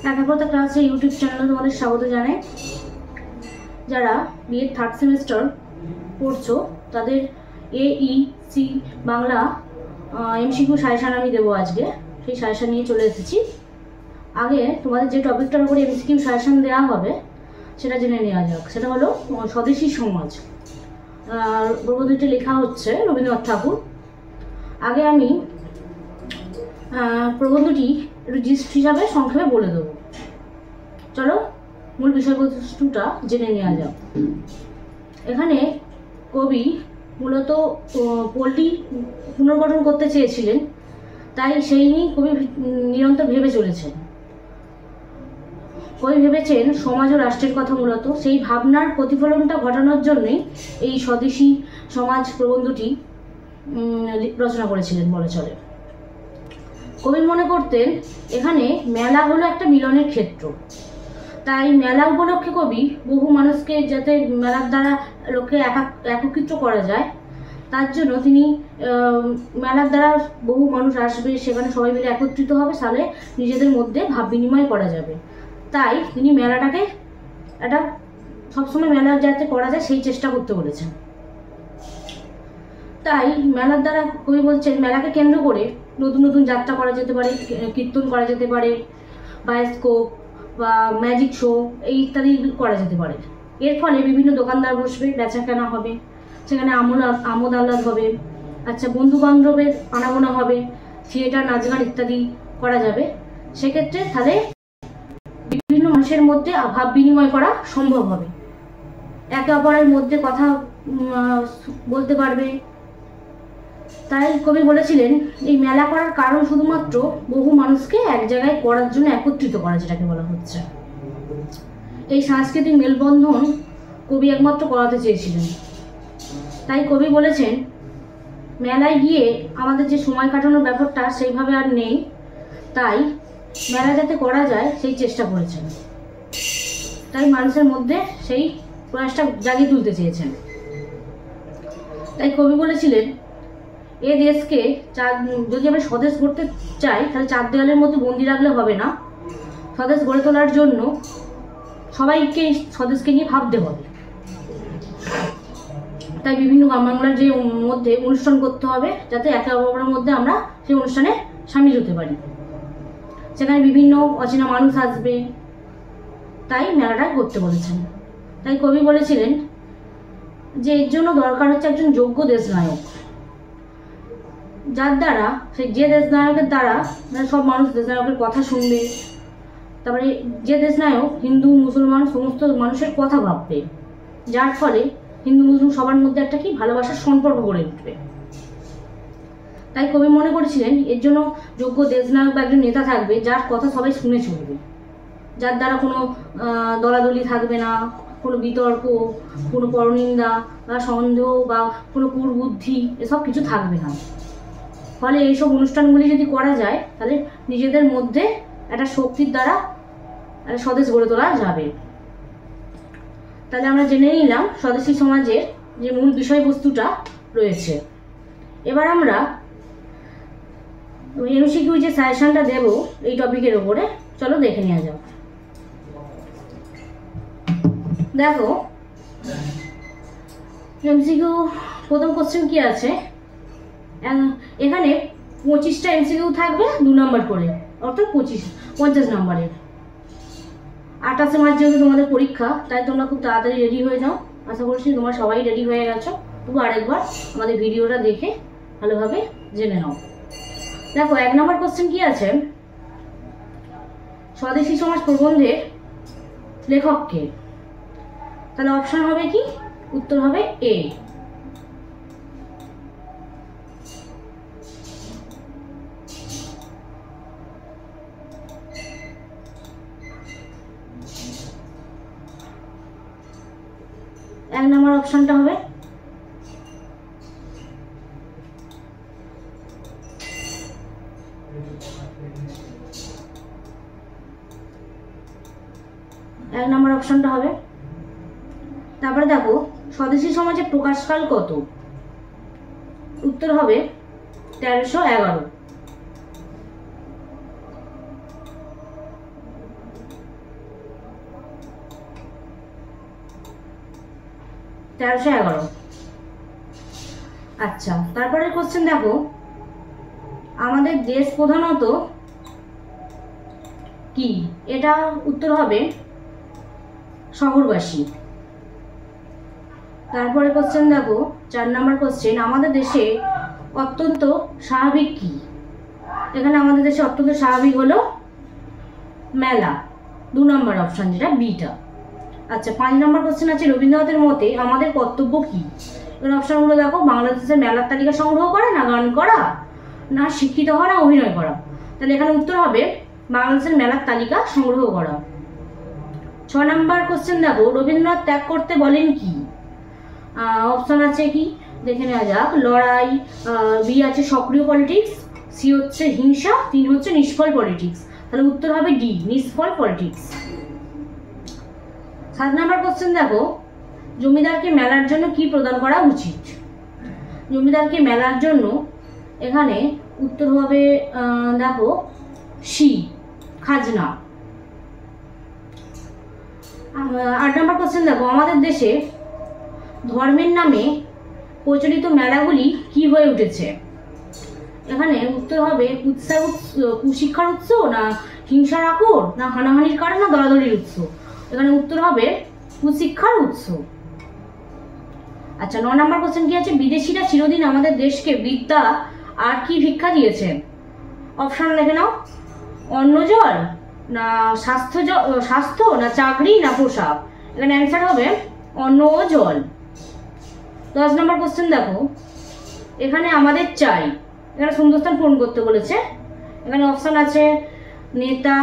একাগ্রতা ক্লাসে ইউটিউব চ্যানেলে তোমাদের স্বাগত জানাই। যারা বিএড থার্ড সেমিস্টার পড়ছো তাদের AEC বাংলা এমসিকিউ সাজেশান আমি দেবো আজকে। সেই সাজেশান নিয়ে চলে এসেছি। আগে তোমাদের যে টপিকটার উপরে এমসিকিউ সাজেশান দেওয়া হবে সেটা জেনে নেওয়া যাক। সেটা হলো স্বদেশী সমাজ। প্রবন্ধটি লেখা হচ্ছে রবীন্দ্রনাথ ঠাকুর। আগে আমি প্রবন্ধটি একটু জিস্ট হিসাবে সংক্ষেপে বলে দেবো। চলো মূল বিষয়বস্তুটা জেনে নেওয়া যাক। এখানে কবি মূলত পল্লী পুনর্গঠন করতে চেয়েছিলেন, তাই সেই নিয়েই কবি নিরন্তর ভেবে চলেছেন। কবি ভেবেছেন সমাজ ও রাষ্ট্রের কথা। মূলত সেই ভাবনার প্রতিফলনটা ঘটানোর জন্যই এই স্বদেশী সমাজ প্রবন্ধটি রচনা করেছিলেন বলে চলে। কবি মনে করতেন এখানে মেলা হলো একটা মিলনের ক্ষেত্র, তাই মেলা উপলক্ষে কবি বহু মানুষকে যাতে মেলার দ্বারা লোককে একত্রিত করা যায়, তার জন্য তিনি মেলার দ্বারা বহু মানুষ আসবে, সেখানে সবাই মিলে একত্রিত হবে, তাহলে নিজেদের মধ্যে ভাব বিনিময় করা যাবে। তাই তিনি মেলাটাকে একটা সবসময় মেলা যাতে করা যায় সেই চেষ্টা করতে বলেছেন। তাই মেলার দ্বারা কবি বলছেন মেলাকে কেন্দ্র করে নতুন নতুন যাত্রা করা যেতে পারে, কীর্তন করা যেতে পারে, বায়োস্কোপ বা ম্যাজিক শো এই ইত্যাদি করা যেতে পারে। এর ফলে বিভিন্ন দোকানদার বসবে, বেচা কেনা হবে, সেখানে আমোদ আহ্লাদ হবে, বন্ধু বান্ধবের আনাগোনা হবে, থিয়েটার, নাচ গান ইত্যাদি করা যাবে। সেক্ষেত্রে তাহলে বিভিন্ন মানুষের মধ্যে ভাব বিনিময় করা সম্ভব হবে, একে অপরের মধ্যে কথা বলতে পারবে। তাই কবি বলেছিলেন এই মেলা করার কারণ শুধুমাত্র বহু মানুষকে এক জায়গায় করার জন্য একত্রিত করা, যেটাকে বলা হচ্ছে। এই সাংস্কৃতিক মেলবন্ধন কবি একমাত্র করাতে চেয়েছিলেন। তাই কবি বলেছেন মেলায় গিয়ে আমাদের যে সময় কাটানোর ব্যাপারটা সেইভাবে আর নেই, তাই মেলা যাতে করা যায় সেই চেষ্টা করেছেন। তাই মানুষের মধ্যে সেই প্রয়াসটা জাগিয়ে তুলতে চেয়েছেন। তাই কবি বলেছিলেন এ দেশকে যদি আমরা স্বদেশ গড়তে চাই তাহলে চার দেওয়ালের মধ্যে বন্দি রাখলে হবে না। স্বদেশ গড়ে তোলার জন্য সবাইকে স্বদেশকে নিয়ে ভাবতে হবে। তাই বিভিন্ন গ্রাম বাংলার যে মধ্যে অনুষ্ঠান করতে হবে, যাতে একে অপরের মধ্যে আমরা সেই অনুষ্ঠানে সামিল হতে পারি। সেখানে বিভিন্ন অচেনা মানুষ আসবে, তাই মেলাটা করতে বলেছেন। তাই কবি বলেছিলেন যে এর জন্য দরকার হচ্ছে একজন যোগ্য দেশনায়ক, যার দ্বারা যে দেশনায়কের দ্বারা সব মানুষ দেশনায়কের কথা শুনবে। তারপরে যে দেশনায়ক হিন্দু মুসলমান সমস্ত মানুষের কথা ভাববে, যার ফলে হিন্দু মুসলিম সবার মধ্যে একটা কি ভালোবাসার সম্পর্ক গড়ে উঠবে। তাই কবি মনে করেছিলেন এর জন্য যোগ্য দেশনায়ক বা একজন নেতা থাকবে, যার কথা সবাই শুনে চলবে, যার দ্বারা কোনো দলাদলি থাকবে না, কোনো বিতর্ক, কোনো পরনিন্দা বা সন্দেহ বা কোনো কুবুদ্ধি এসব কিছু থাকবে না। ফলে এইসব অনুষ্ঠানগুলি যদি করা যায় তাহলে নিজেদের মধ্যে একটা শক্তির দ্বারা একটা স্বদেশ গড়ে তোলা যাবে। তাহলে আমরা জেনে নিলাম স্বদেশী সমাজের যে মূল বিষয়বস্তুটা রয়েছে। এবার আমরা এমসিকিউ যে সাজেশনটা দেব এই টপিকের ওপরে, চলো দেখে নেওয়া যাক। দেখো এমসিকিউ প্রথম কোশ্চেন কি আছে, এখানে 25টা এমসিকিউ থাকবে 2 নম্বর করে, অর্থাৎ 50 নম্বরের। 28 মার্চ যেহেতু তোমাদের পরীক্ষা, তাই তোমরা খুব তাড়াতাড়ি রেডি হয়ে যাও। আশা করছি তোমরা সবাই রেডি হয়ে গেছো। তবু আরেকবার আমাদের ভিডিওটা দেখে ভালোভাবে জেনে নাও। দেখো 1 নম্বর কোশ্চেন কি আছে, স্বদেশী সমাজ প্রবন্ধের লেখক কে? তাহলে অপশন হবে কি, উত্তর হবে এ। এক নম্বর অপশনটা হবে অপশনটা হবে। তারপরে দেখো স্বদেশী সমাজের প্রকাশকাল কত? উত্তর হবে 1311। 1311। আচ্ছা, তারপরে কোশ্চেন দেখো, আমাদের দেশ প্রধানত কি? এটা উত্তর হবে শহরবাসী। তারপরে কোশ্চেন দেখো 4 নম্বর কোশ্চেন, আমাদের দেশে অত্যন্ত স্বাভাবিক কি? এখানে আমাদের দেশে অত্যন্ত স্বাভাবিক হলো মেলা, 2 নম্বর অপশন, যেটা বিটা। আচ্ছা, 5 নম্বর কোশ্চেন আছে, রবীন্দ্রনাথের মতে আমাদের কর্তব্য কি? এখানে অপশনগুলো দেখো, বাংলাদেশের মেলার তালিকা সংগ্রহ করা, না গান করা, না শিক্ষিত হওয়া, না অভিনয় করা। তাহলে এখানে উত্তর হবে বাংলাদেশের মেলার তালিকা সংগ্রহ করা। 6 নম্বর কোশ্চেন দেখো, রবীন্দ্রনাথ ত্যাগ করতে বলেন কি? অপশন আছে কি দেখে নেওয়া যাক। লড়াই, বি আছে সক্রিয় পলিটিক্স, সি হচ্ছে হিংসা, 3 হচ্ছে নিষ্ফল পলিটিক্স। তাহলে উত্তর হবে ডি, নিষ্ফল পলিটিক্স। 7 নম্বর কোশ্চেন দেখো, জমিদারকে মেলার জন্য কি প্রদান করা উচিত? জমিদারকে মেলার জন্য এখানে উত্তর হবে দেখো সি, খাজনা। 8 নম্বর কোশ্চেন দেখো, আমাদের দেশে ধর্মের নামে প্রচলিত মেলাগুলি কি হয়ে উঠেছে? এখানে উত্তর হবে কুশিক্ষার উৎস, না হিংসার আকর, না হানাহানির কারণ, না দলাদলির উৎস। এখানে উত্তর হবে কুশিক্ষার উৎস। আচ্ছা, 9 নম্বর কোশ্চেন কি আছে, বিদেশিরা চিরদিন আমাদের দেশকে বিদ্যা আর কি ভিক্ষা দিয়েছেন? অপশন লিখে নাও। অন্ন জল, না স্বাস্থ্য, না চাকরি, না পোশাক। এখানে অ্যান্সার হবে অন্ন ও জল। 10 নম্বর কোশ্চেন দেখো, এখানে আমাদের চাই, এখানে শূন্যস্থান পূরণ করতে বলেছে। এখানে অপশন আছে নেতা,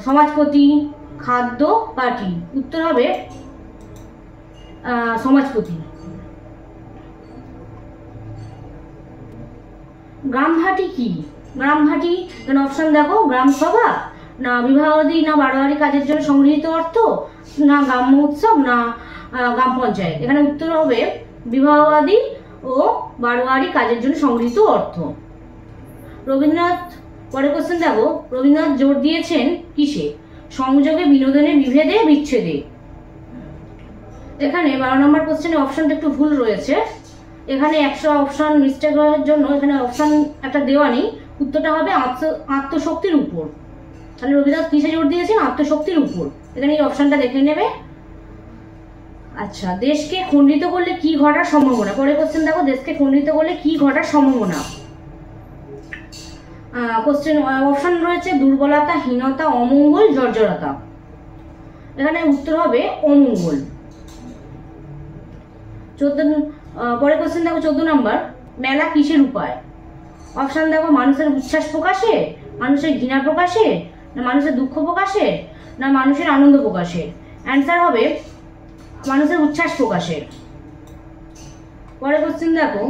সমাজপতি, খাদ্য, পার্টি। উত্তর হবে সমাজপতি। গ্রামভাটি কি? গ্রামভাটি এখানে অপশন দেখো, গ্রাম সভা, না বিবাহাদি, না বারোয়ারি কাজের জন্য সংগৃহীত অর্থ, না গ্রাম্য উৎসব, না গ্রাম পঞ্চায়েত। এখানে উত্তর হবে বিবাহাদি ও বারোয়ারি কাজের জন্য সংগৃহীত অর্থ। রবীন্দ্রনাথ, পরে কোশ্চেন দেখো, রবীন্দ্রনাথ জোর দিয়েছেন কিসে? সংযোগে, বিনোদনে, বিভেদে, বিচ্ছেদে। এখানে 12 নম্বর কোশ্চেনে অপশনটা একটু ভুল রয়েছে। এখানে 100 অপশন মিস্টেক হওয়ার জন্য এখানে অপশন একটা দেওয়া নেই। উত্তরটা হবে আত্মশক্তির উপর। তাহলে রবীন্দ্রনাথ কিসে জোর দিয়েছেন? আত্মশক্তির উপর। এখানে এই অপশনটা দেখে নেবে। আচ্ছা, দেশকে খণ্ডিত করলে কি ঘটার সম্ভাবনা? পরে কোশ্চেন দেখো, দেশকে খণ্ডিত করলে কি ঘটার সম্ভাবনা? কোশ্চেন অপশন রয়েছে দুর্বলতা, হীনতা, অমঙ্গল, জর্জরতা। এখানে উত্তর হবে অমঙ্গল। পরে কোশ্চেন দেখো 14 নম্বর, মেলা কিসের উপায়? অপশন দেখো, মানুষের উচ্ছ্বাস প্রকাশে, মানুষের ঘৃণা প্রকাশে, না মানুষের দুঃখ প্রকাশে, না মানুষের আনন্দ প্রকাশে। অ্যান্সার হবে মানুষের উচ্ছ্বাস প্রকাশে। পরে কোশ্চেন দেখো,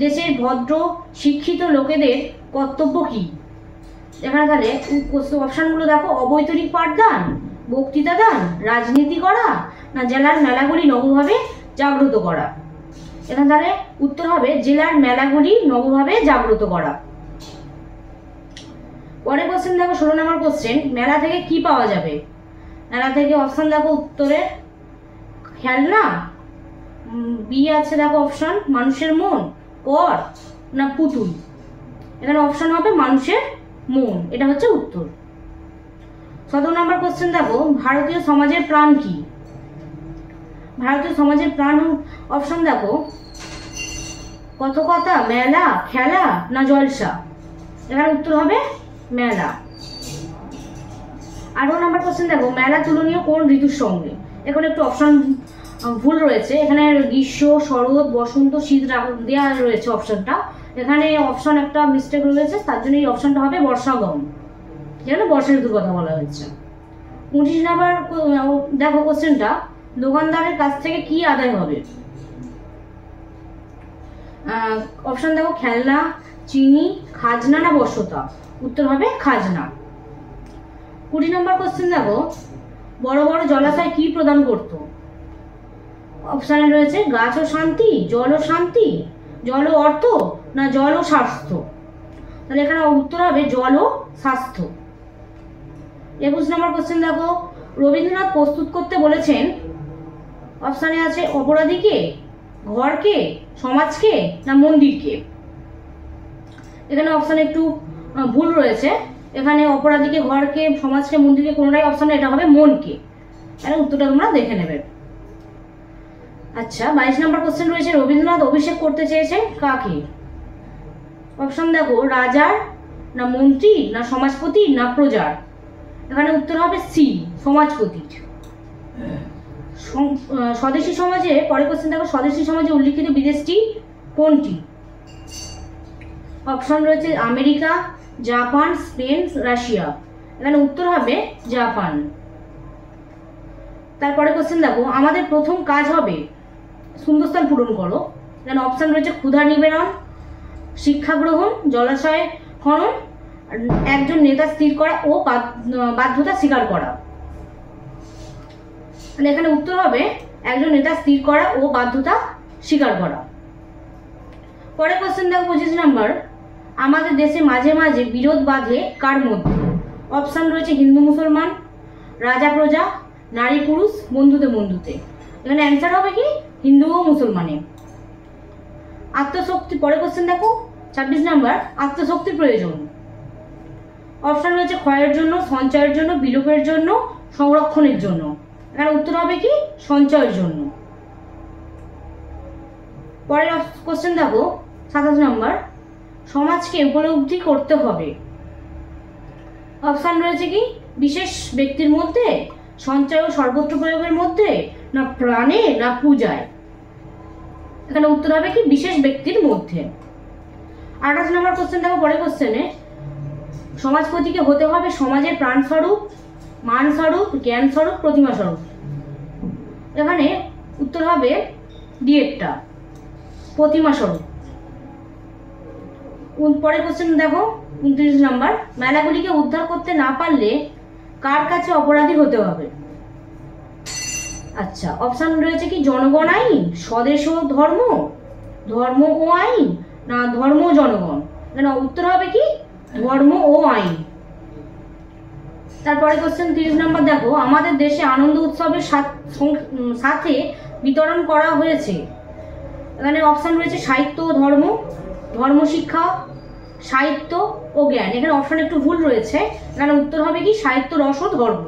দেশের ভদ্র শিক্ষিত লোকেদের কর্তব্য কি? এখানে তাহলে অপশনগুলো দেখো, অবৈতনিক পাঠদান, বক্তৃতা দান, রাজনীতি করা, না জেলার মেলাগুলি নবভাবে জাগ্রত করা। এখানে তাহলে উত্তর হবে জেলার মেলাগুলি নবভাবে জাগ্রত করা। পরে কোশ্চেন দেখো 16 নম্বর কোশ্চেন, মেলা থেকে কি পাওয়া যাবে? মেলা থেকে অপশন দেখো, উত্তরে খেলনা, বি আছে দেখো অপশন মানুষের মন, কর, না পুতুল। এখানে অপশন হবে মানুষের মন, এটা হচ্ছে উত্তর। 17 নম্বর কোশ্চেন দেখো, ভারতীয় সমাজের প্রাণ কি? ভারতীয় সমাজের প্রাণ অপশন দেখো, কথকতা, মেলা, খেলা, না জলসা। এখানে উত্তর হবে মেলা। 18 নম্বর কোশ্চেন দেখো, মেলা তুলনীয় কোন ঋতুর সঙ্গে? এখন একটু অপশন ভুল রয়েছে। এখানে গ্রীষ্ম, শরৎ, বসন্ত, শীত দেওয়া রয়েছে অপশনটা। এখানে অপশন একটা মিস্টেক রয়েছে, তার জন্য এই অপশনটা হবে বর্ষাগম, যেখানে বর্ষা ঋতুর কথা বলা হয়েছে। 19 নম্বর দেখো কোশ্চেনটা, দোকানদারের কাছ থেকে কি আদায় হবে? অপশন দেখো, খেলনা, চিনি, খাজনা, না বর্ষতা। উত্তর হবে খাজনা। 20 নম্বর কোশ্চেন দেখো, বড় বড় জলাশয় কি প্রদান করত? অপশানে রয়েছে গাছ ও শান্তি, জল ও শান্তি, জল ও অর্থ, না জল ও স্বাস্থ্য। তাহলে এখানে উত্তর হবে জল ও স্বাস্থ্য। 21 নম্বর কোশ্চেন দেখো, রবীন্দ্রনাথ প্রস্তুত করতে বলেছেন অপশানে আছে অপরাধীকে, ঘরকে, সমাজকে না মন্দিরকে। এখানে অপশানে একটু ভুল রয়েছে, এখানে অপরাধীকে, ঘরকে, সমাজকে, মন্দিরকে কোনোটাই অপশানে, এটা হবে মনকে। তাহলে উত্তরটা তোমরা দেখে নেবে। আচ্ছা 22 নম্বর কোশ্চেন রয়েছে, রবীন্দ্রনাথ অভিষেক করতে চেয়েছেন কাকে? অপশন দেখো, রাজার না মন্ত্রী না সমাজপতি না প্রজার। এখানে উত্তর হবে সি, সমাজপতির। স্বদেশী সমাজে, পরে কোশ্চেন দেখো, স্বদেশী সমাজে উল্লিখিত বিদেশটি কোনটি? অপশন রয়েছে আমেরিকা, জাপান, স্পেন, রাশিয়া। এখানে উত্তর হবে জাপান। তারপরে কোশ্চেন দেখো, আমাদের প্রথম কাজ হবে শূন্যস্থান পূরণ করো। এখানে অপশন রয়েছে ক্ষুধা নিবারণ, শিক্ষা গ্রহণ, জলাশয় খনন, একজন নেতা স্থির করা ও বাধ্যতা স্বীকার করা। তাহলে এখানে উত্তর হবে একজন নেতা স্থির করা ও বাধ্যতা স্বীকার করা। পরে কোশ্চেন দেখো 25 নম্বর, আমাদের দেশে মাঝে মাঝে বিরোধ বাধে কার মধ্যে? অপশন রয়েছে হিন্দু মুসলমান, রাজা প্রজা, নারী পুরুষ, বন্ধুতে বন্ধুতে। এখানে অ্যান্সার হবে কি হিন্দু ও মুসলমানে। আত্মশক্তি, পরে কোশ্চেন দেখো 26 নম্বর, আত্মশক্তির প্রয়োজন। অপশন রয়েছে ক্ষয়ের জন্য, সঞ্চয়ের জন্য, বিলোপের জন্য, সংরক্ষণের জন্য। এখানে উত্তর হবে কি সঞ্চয়ের জন্য। পরের কোশ্চেন দেখো 27 নম্বর, সমাজকে উপলব্ধি করতে হবে। অপশন রয়েছে কি বিশেষ ব্যক্তির মধ্যে, সঞ্চয় ও সর্বত্র প্রয়োগের মধ্যে, না প্রাণে না পূজায়। এখানে উত্তর হবে কি বিশেষ ব্যক্তির মধ্যে। 28 নম্বর কোশ্চেন দেখো, পরের কোশ্চেনে, সমাজপতিকে হতে হবে সমাজের প্রাণস্বরূপ, মানস্বরূপ, জ্ঞানস্বরূপ, প্রতিমা স্বরূপ। এখানে উত্তর হবে ডিএডটা, প্রতিমা স্বরূপ। পরের কোশ্চেন দেখো 29 নম্বর, মেলাগুলিকে উদ্ধার করতে না পারলে কার কাছে অপরাধী হতে হবে? আচ্ছা অপশন রয়েছে কি জনগণ আইন, স্বদেশ ও ধর্ম, ধর্ম ও আইন, না ধর্ম ও জনগণ। এখানে উত্তর হবে কি ধর্ম ও আইন। তারপরে কোশ্চেন 30 নম্বর দেখো, আমাদের দেশে আনন্দ উৎসবের সাথে বিতরণ করা হয়েছে। এখানে অপশন রয়েছে সাহিত্য ও ধর্ম, ধর্মশিক্ষা, সাহিত্য ও জ্ঞান। এখানে অপশন একটু ভুল রয়েছে, এখানে উত্তর হবে কি সাহিত্য, রস ও ধর্ম।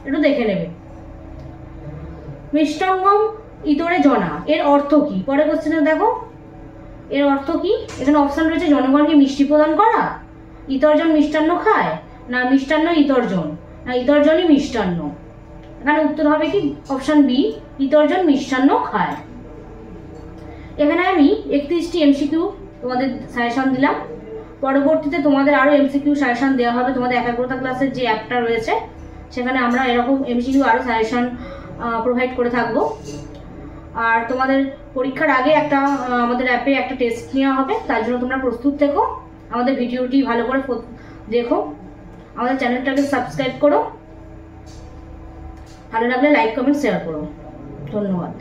একটু দেখে নেবে। মিষ্টাঙ্গম ইতরে জনা, এর অর্থ কি? পরের কোশ্চেনে দেখো এর অর্থ কি। এখানে অপশন রয়েছে জনগণকে মিষ্টি প্রদান করা, ইতরজন মিষ্টান্ন খায়, না মিষ্টান্ন ইতরজন, না ইতরজনই মিষ্টান্ন। এখানে উত্তর হবে কি অপশন বি, ইতরজন মিষ্টান্ন খায়। এখানে আমি 31টি এমসিকিউ তোমাদের সাজেশন দিলাম। পরবর্তীতে তোমাদের আরও এমসিকিউ সাজেশন দেওয়া হবে। তোমাদের একাগ্রতা ক্লাসের যে অ্যাপটা রয়েছে সেখানে আমরা এরকম এমসিকিউ আরও সাজেশন প্রোভাইড করে থাকবো। আর তোমাদের পরীক্ষার আগে একটা আমাদের অ্যাপে একটা টেস্ট নেওয়া হবে, তার জন্য তোমরা প্রস্তুত থেকো। আমাদের ভিডিওটি ভালো করে দেখো, আমাদের চ্যানেলটাকে সাবস্ক্রাইব করো, ভালো লাগলে লাইক কমেন্ট শেয়ার করো। ধন্যবাদ।